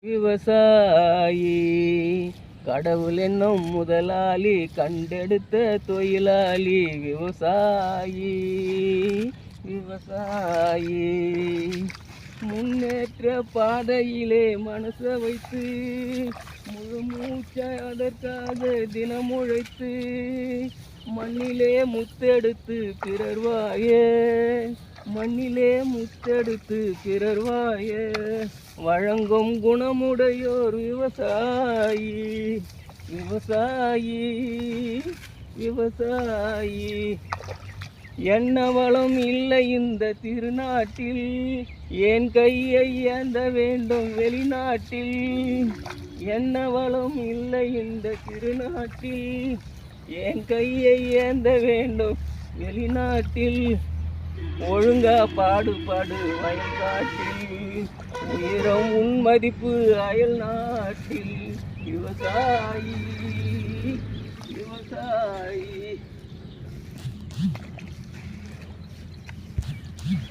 விவசாயி கடவுள் என்னும் முதலாளி கண்டெடுத்த தொழிலாளி விவசாயி விவசாயி முன்னேற்ற பாதையிலே மனச வைத்து முழு மூச்சாய் அதற்காக தினம் உழைத்து மண்ணிலே முத்தெடுத்து பிறர் வாயே மண்ணிலே முத்தெடுத்து பிறர் வாயே வழங்கும் குணமுடையோர் விவசாயி விவசாயி விவசாயி. என்ன வளம் இல்லை இந்த திருநாட்டில், என் கையை ஏந்த வேண்டும் வெளிநாட்டில். என்ன வளம் இல்லை இந்த திருநாட்டில், என் கையை ஏந்த வேண்டும் வெளிநாட்டில். ஒழுங்கா பாடுபாடு வயல்காட்டில், உயரம் உன் மதிப்பு அயல் நாட்டில். விவசாயி விவசாயி.